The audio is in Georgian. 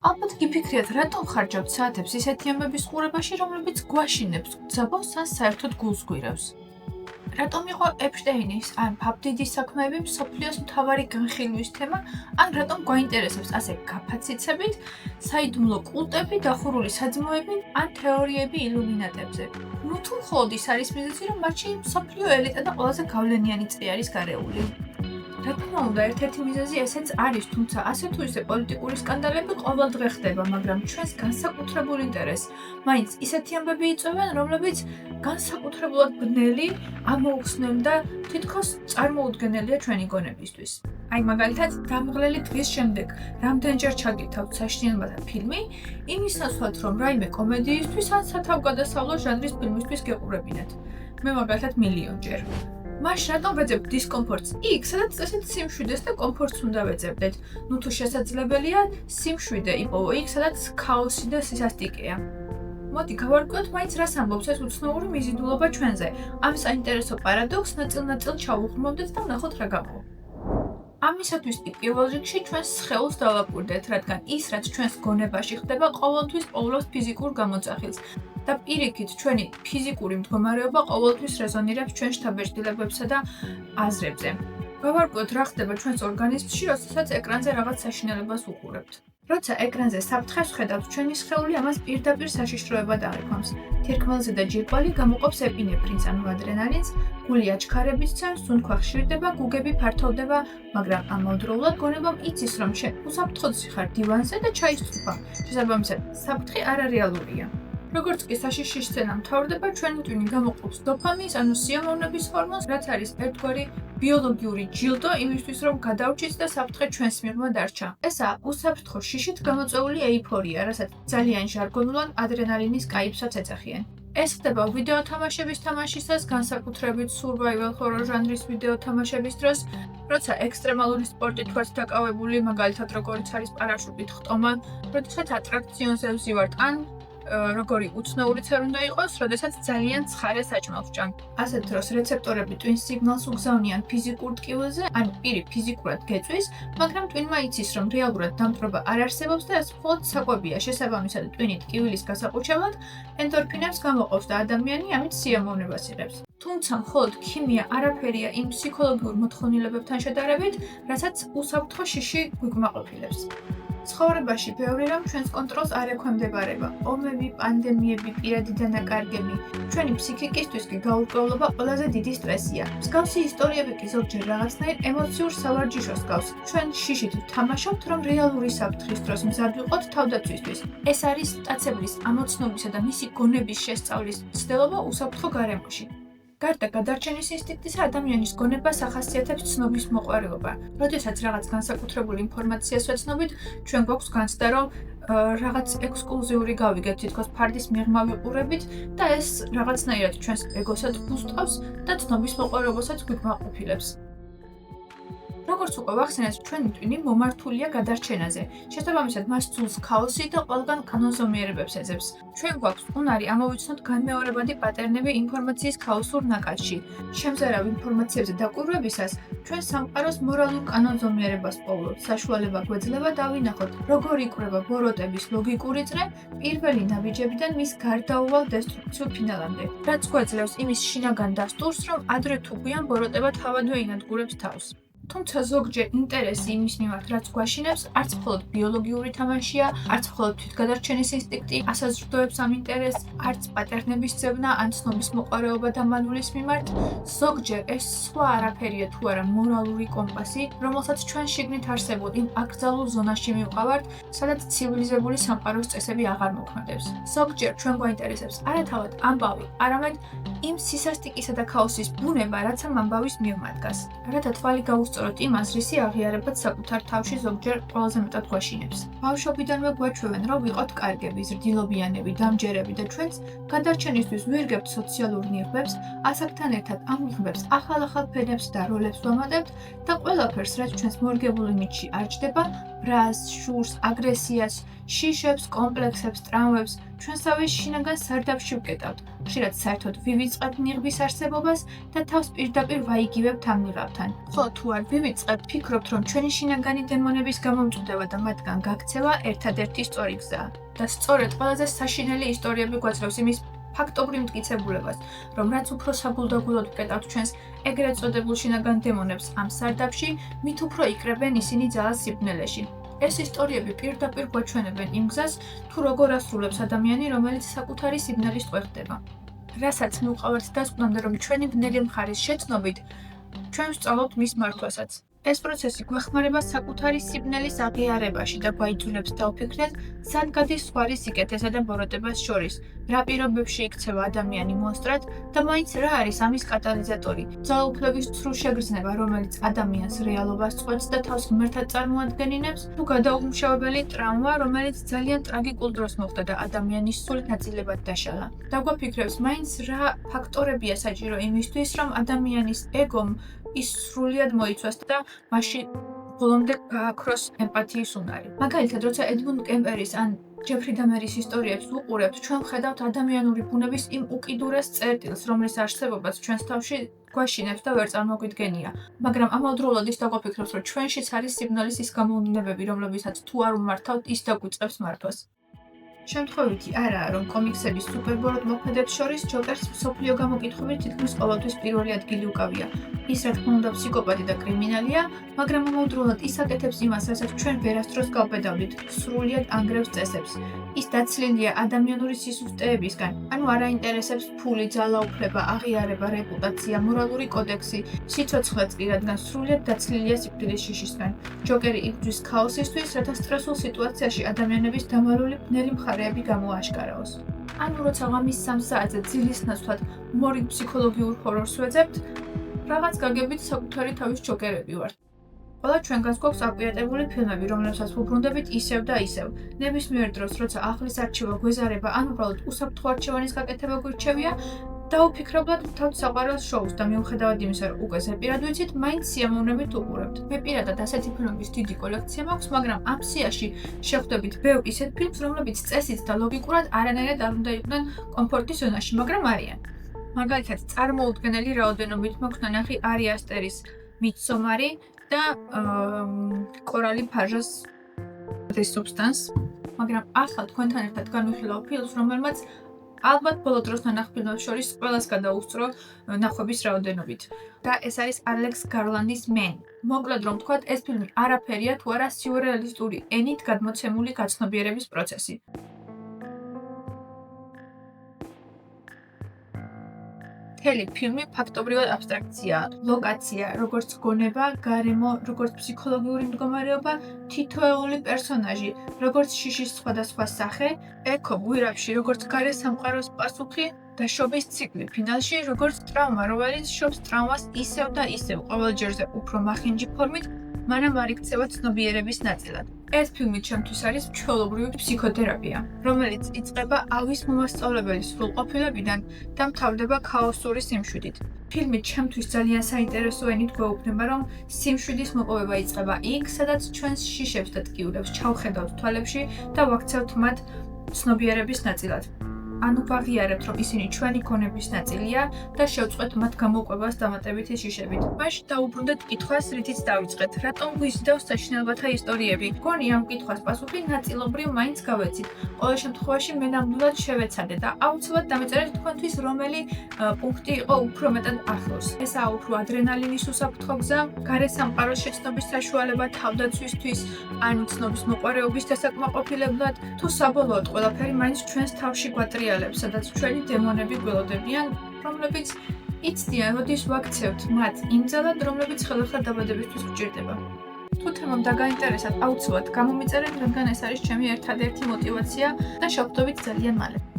ალბათ გიფიქრიათ, რატომ ხარჯავთ საათებს ისეთი ამბების ყურებაში, რომლებიც გვაშინებს, გძაბავს ან საერთოდ გულს გვირევს? რატომ იყო ეპშტეინის ან ფაბდიდის საქმეები მსოფლიოს მთავარი განხილვის თემა, ან რატომ გვაინტერესებს ასე გაფაციცებით საიდუმლო კულტები, დახურული საძმოები ან თეორიები ილუმინატებზე? თუ მხოლოდ ის არის მიზეზი, რომ მათში მსოფლიო ელიტა და ყველაზე გავლენიანი წრე არის გარეული. რა თქმა უნდა, ერთ-ერთი მიზეზი ესეც არის, თუმცა ასე თუ ისე პოლიტიკური სკანდალები ყოველდღე ხდება, მაგრამ ჩვენს განსაკუთრებულ ინტერესს მაინც ისეთი ამბები იწვევენ, რომლებიც განსაკუთრებულად ბნელი, ამოუხსნელი და თითქოს წარმოუდგენელია ჩვენი გონებისთვის. აი მაგალითად, დამღლელი დღის შემდეგ რამდენჯერ ჩაგითავთ საშინელებათა ფილმი, იმის ნაცვლად, რომ რაიმე კომედიისთვის ან სათავგადასავლო ჟანრის ფილმისთვის გეყურებინათ. მე მაგალითად მილიონჯერ. მაშ რატომ ვეძებთ დისკომფორტს იქ, სადაც წესით სიმშვიდეს და კომფორტს უნდა ვეძებდეთ? თუ შესაძლებელია, სიმშვიდე იპოვო იქ, სადაც ქაოსი და სისასტიკეა. მოდი გავარკვიოთ მაინც რას ამბობს ეს უცნაური მიზიდულობა ჩვენზე. ამ საინტერესო პარადოქსს ნაწილ-ნაწილ ჩავუღრმავდეთ და ვნახოთ რა გამოვა. ამისათვის კი პირველ რიგში ჩვენს სხეულს დავაკვირდეთ, რადგან ის, რაც ჩვენს გონებაში ხდება, ყოველთვის პოულობს ფიზიკურ გამოძახილს და პირიქით ჩვენი ფიზიკური მდგომარეობა ყოველთვის რეზონირებს ჩვენ შთაბეჭდილებებსა და აზრებზე. გავარკვიოთ რა ხდება ჩვენს ორგანიზმში, როდესაც ეკრანზე რაღაც საშინელებას უყურებთ. როცა ეკრანზე საფრთხეს ხედავთ, ჩვენი სხეული ამას პირდაპირ საშიშროებად აღიქვამს. თირკმელზე და ჯირკვალი გამოყოფს ეპინეფრინს, ანუ ადრენალინს, გული აჩქარებით ცემს, სუნთქვა ხშირდება, გუგები ფართოვდება, მაგრამ ამავდროულად გონებამ იცის, რომ შენ უსაფრთხოძი ხარ დივანზე და ჩაისწრუფა. შესაბამისად, საფრთხე არარეალურია. როგორც კი საშიშის სცენა მთავრდება, ჩვენი ტვინი გამოყოფს დოფამინს, ანუ სიამოვნების ჰორმონს, რაც არის ერთგვარი ბიოლოგიური ჯილდო იმისთვის, რომ გადავრჩით და საფრთხე ჩვენს მიღმა დარჩა. ესაა უსაფრთხო შიშით გამოწვეული ეიფორია, რასაც ძალიან ჟარგონულად ადრენალინის კაიფსაც ეძახიან. ეს ხდება ვიდეო თამაშების თამაშისას, განსაკუთრებით survival horror ჟანრის ვიდეო თამაშების დროს, როცა ექსტრემალური სპორტით ვართ დაკავებული, მაგალითად როგორიც არის პარაშუტით ხტომა, როდესაც ატრაქციონზე ვზივართ, ან როგორი უცნაურიც არ უნდა იყოს, როდესაც ძალიან ცხარე საჭმელს ვჭამთ. ასეთ დროს რეცეპტორები ტვინს სიგნალს უგზავნიან ფიზიკურ ტკივილზე, ან პირი ფიზიკურად გეწვის, მაგრამ ტვინმა იცის, რომ რეალურად დამტვრობა არ არსებობს და ეს მხოლოდ საკვებია. შესაბამისად, ტვინი ტკივილის გასაყუჩებლად ენდორფინებს გამოყოფს და ადამიანი ამით სიამოვნებას იღებს. თუმცა მხოლოდ ქიმია არაფერია იმ ფსიქოლოგიურ მოთხოვნილებებთან შედარებით, რასაც უსაფრთხო შიში გვიკმაყოფილებს. ცხოვრებაში ბევრი რამ ჩვენს კონტროლს არ ექვემდებარება. ომები, პანდემიები, პირადი დანაკარგები. ჩვენი ფსიქიკისთვის კი გაურკვევლობა ყველაზე დიდი სტრესია. მსგავსი ისტორიები კი ზოგჯერ რაღაცნაირ ემოციურ სავარჯიშოს გავს. ჩვენ შიშით ვთამაშობთ, რომ რეალური საფრთხის დროს მზად ვიყოთ თავდაცვისთვის. ეს არის მტაცებლის ამოცნობისა და მისი გონების შესწავლის მცდელობა უსაფრთხო გარემოში. გარდა გადარჩენის ინსტინქტისა, ადამიანის გონებას ახასიათებს ცნობის მოყვარეობა. როდესაც რაღაც განსაკუთრებული ინფორმაციას ვეცნობით, ჩვენ გვაქვს განცდა, რომ რაღაც ექსკლუზიური გავიგეთ, თითქოს ფარდის მიღმა ვიყურებით და ეს რაღაცნაირად ჩვენს ეგოსაც ბუსტავს და ცნობის მოყვარეობასაც გვიკმაყოფილებს. როგორც უკვე ვახსენეთ, ჩვენი ტვინი მომართულია გადარჩენაზე. შესაბამისად, მას ცულს ქაოსი და ყველგან კანონზომიერებებს ეძებს. ჩვენ გვაქვს უნარი ამოვიცნოთ განმეორებადი პატერნები ინფორმაციის ქაოსურ ნაკადში. შემზარავ ინფორმაციებზე დაკვირვებისას, ჩვენ სამყაროს მორალურ კანონზომიერებას პოულობთ. საშუალება გვეძლება დავინახოთ, როგორ იკვრება ბოროტების ლოგიკური წრე პირველი ნაბიჯებიდან მის გარდაუვალ დესტრუქციულ ფინალამდე. რაც გვეძლევს იმის შინაგან დასტურს, რომ ადრე თუ გვიან ბოროტება თავადვე ინადგურებს თავს. თუმცა ზოგჯერ ინტერესი იმის მიმართ, რაც გვაშინებს, არც მხოლოდ ბიოლოგიური თამაშია, არც მხოლოდ თვითგადარჩენის ინსტინქტი ასაზრდოებს ამ ინტერესს, არც პატერნების ძებნა ან ცნობის მოყვარეობა დამალულის მიმართ. ზოგჯერ ეს სხვა არაფერია თუ არა მორალური კომპასი, რომელსაც ჩვენ შიგნით არსებულ იმ აკრძალულ ზონაში მივყავართ, სადაც ცივილიზებული სამყაროს წესები აღარ მოქმედებს. ზოგჯერ ჩვენ გვაინტერესებს არა თავად ამბავი, არამედ იმ სისასტიკისა და ქაოსის ბუნება, რაც ამ ამბავის მიღმა დგას. რათა თვალი გავუსწოროთ იმ აზრისი აღიარებაც საკუთარ თავში ზოგჯერ ყველაზე მეტად გვაშინებს. ბავშვობიდანვე გვაჩვევენ, რომ ვიყოთ კარგები, ზრდილობიანები, დამჯერები და ჩვენს გადარჩენისთვის ვირგებთ სოციალურ ნიღბებს, ასაკთან ერთად ამ ნიღბებს ახალ-ახალ ფენებს და როლებს ვამატებთ და ყველაფერს, რაც ჩვენს მორგებულ იმიჯში არ ჯდება, ბრას, შურს, აგრესიას, შიშებს, კომპლექსებს, ტრამვებს, ჩვენსავე შინაგან სარდაფში ვკეტავთ. ხშირად საერთოდ ვივიწყებთ ნიღბის არსებობას და თავს პირდაპირ ვაიგივებთ ამ ნიღაბთან. ხოლო თუ არ ვივიწყებთ, ფიქრობთ, რომ ჩვენი შინაგანი დემონების გამომწვევა და მათგან გაქცევა ერთადერთი სწორი გზაა. და სწორედ ყველაზე საშინელი ისტორიები გვაძლევს იმის ფაქტობრივ მტკიცებულებას, რომ რაც უფრო საბულდაგულოდ ვკეტავთ ჩვენს ეგრეთ წოდებულ შინაგან დემონებს ამ სარდაფში, მით უფრო იკრებენ ისინი ძალას სიბნელეში. ეს ისტორიები პირდაპირ გვაჩვენებენ იმ გზას, თუ როგორ ასრულებს ადამიანი, რომელიც საკუთარი სიბნელის ტყვეხდება. რასაც მივყავართ დასკვნამდე, რომ ჩვენი ბნელი მხარის შეცნობით, ჩვენ ვსწავლობთ მის მართვასაც. ეს პროცესი გვეხმარება საკუთარი სიბნელის აღიარებაში და გვაიძულებს დავფიქრდეთ, სად გადის ზღვარი სიკეთესა და ბოროტებას შორის, რა პირობებში იქცევა ადამიანი მონსტრად და მაინც რა არის ამის კატალიზატორი, ძალაუფლების ცრუ შეგრძნება, რომელიც ადამიანს რეალობას წყვეტს და თავს ღმერთად წარმოადგენინებს, თუ გადაუმუშავებელი ტრავმა, რომელიც ძალიან ტრაგიკულ დროს მოხდა და ადამიანის სული ნაწილებად დაშალა. დაგვაფიქრებს, მაინც რა ფაქტორებია საჭირო იმისთვის, რომ ადამიანის ეგომ ის სრულიად მოიცვას და მაშინ ბოლომდე გააქროს ემპათიის უნარი. მაგალითად, როცა ედმუნდ კემპერის ან ჯეფრი დამერის ისტორიებს ვუყურებთ, ჩვენ ვხედავთ ადამიანური ბუნების იმ უკიდურეს წერტილს, რომლის არსებობაც ჩვენს თავში გვაშინებს და ვერ წარმოგვიდგენია. მაგრამ ამავდროულად ის დაგვაფიქრებს, რომ ჩვენშიც არის სიბნელის ის გამოვლინებები, რომლებიცაც თუ არ უმართავთ, ის დაგვიწყებს მართვას. შემთხვევითი არაა, რომ კომიქსების სუპერბოროტ მოქმედებს შორის ჯოკერს მსოფლიო გამოკითხვებით თითქმის ყოველთვის პირველი ადგილი უკავია. ის რა თქმა უნდა ფსიქოპატი და კრიმინალია, მაგრამ ამავდროულად ის აკეთებს იმას, რასაც ჩვენ ვერასდროს გავბედავდით, სრულიად ანგრევს წესებს. ის დაცლილია ადამიანური სისუსტეებისგან, ანუ არ აინტერესებს ფული, ძალაუფლება, აღიარება, რეპუტაცია, მორალური კოდექსი, სიცოცხლეც კი, რადგან სრულიად დაცლილია სიკვდილის შიშისგან. ჯოკერი იბრძვის ქაოსისთვის, რათა სტრესულ სიტუაციაში ადამიანების დამალული ბნელი მხარეები გამოაშკარავოს. ანუ როცა ღამის 3 საათზე ძილის ნაცვლად მორიგ ფსიქოლოგიურ ჰორორს ვეძებთ, რაღაც გაგებით საკუთარი თავის ჯოკერები ვართ. ყველა ჩვენგანს გვაქვს აკურატებული ფილმები, რომლებსაც ვუბრუნდებით ისევ და ისევ. ნებისმიერ დროს, როცა ახლის არჩევა გვეზარება, ან უბრალოდ უსაფრთხო არჩევანის გაკეთება გვირჩევია, დაუფიქრებლად ვთავთ საყვარელ შოუს და მიუხედავად იმისა, რომ უკვე ზეპირად ვიცით, მაინც სიამოვნებით უყურებთ. მე პირადად ასეთი ფილმების დიდი კოლექცია მაქვს, მაგრამ ამ სიაში შეხვდებით ბევრ ისეთ ფილმს, რომლებიც წესით და ლოგიკურად არანაირად არ უნდა იყვნენ კომფორტის ზონაში, მაგრამ არიან. მაგალითად, წარმოუდგენელი რაოდენობით მაქვს ნანახი ari asteris Midsommar-ი და კორალი ფაჟას The Substance, მაგრამ ახლა თქვენთან ერთად განვიხილავ ფილმს, რომელმაც ალბათ ბოლო დროს ნანახ ფილმებს შორის ყველას გადაუსწრო ნახვების რაოდენობით. და ეს არის ალექს გარლანდის Men. მოკლედ რომ ვთქვათ, ეს ფილმი არაფერია თუ არა სიურრეალისტური ენით გადმოცემული გაცნობიერების პროცესი. მთელი ფილმი ფაქტობრივად აბსტრაქციაა. ლოკაცია, როგორც გონება, გარემო, როგორც ფსიქოლოგიური მდგომარეობა, თითოეული პერსონაჟი, როგორც შიშის სხვადასხვა სახე, ეკო გვირაბში, როგორც გარე სამყაროს პასუხი და შობის ციკლი. ფინალში, როგორც ტრავმა, რომელიც შობს ტრავმას ისევ და ისევ, ყოველ ჯერზე უფრო მახინჯი ფორმით, მანამ არ იქცევა ცნობიერების ნაწილად. ეს ფილმი ჩემთვის არის ჩვეულებრივი ფსიქოთერაპია, რომელიც იწყება ავის მომასწავლებლის სრულყოფილებიდან და მთავრდება ქაოსური სიმშვიდით. ფილმი ჩემთვის ძალიან საინტერესო ენით გვეუბნება, რომ სიმშვიდის მოპოვება იწყება იქ, სადაც ჩვენს შიშებს და ტკივილებს ჩავხედავთ თვალებში და ვაქცევთ მათ ცნობიერების ნაწილად. ანუ ვაღიარებთ, რომ ისინი ჩვენი გონების ნაწილია და შევწყვეტ მათ გამოყვებას დამატებითი შიშებით. მაშინ დაუბრუნდეთ კითხვას, რითიც დავიწყეთ. რატომ გვიზიდავს საშინელებათა ისტორიები? გონი ამ კითხვას პასუხი ნაწილობრივ მაინც გავეცით. ყოველ შემთხვევაში მე ნამდვილად შევეცადე და აუცილებლად დამეწერეთ თქვენთვის, რომელი პუნქტი იყო უფრო მეტად ახლოს. ესაა უფრო ადრენალინის უსაფრთხო გზა, გარე სამყაროს შეცნობის საშუალება თავდაცვისთვის, ან ცნობის მოყვარეობის დასაკმაყოფილებლად, თუ საბოლოოდ ყველაფერი მაინც ჩვენს თავში გვატრიალებს, სადაც ჩვენი დემონები გველოდებიან, რომლებიც იცდიან, როდის ვაქცევთ მათ იმ ძალად, რომლებიც ხელახლა დაბადებისთვის გვჭირდება. თუ თემამ დაგაინტერესათ, აუცილებლად გამომიწერეთ, რადგან ეს არის ჩემი ერთადერთი мотиваცია და შევხვდებით ძალიან მალე.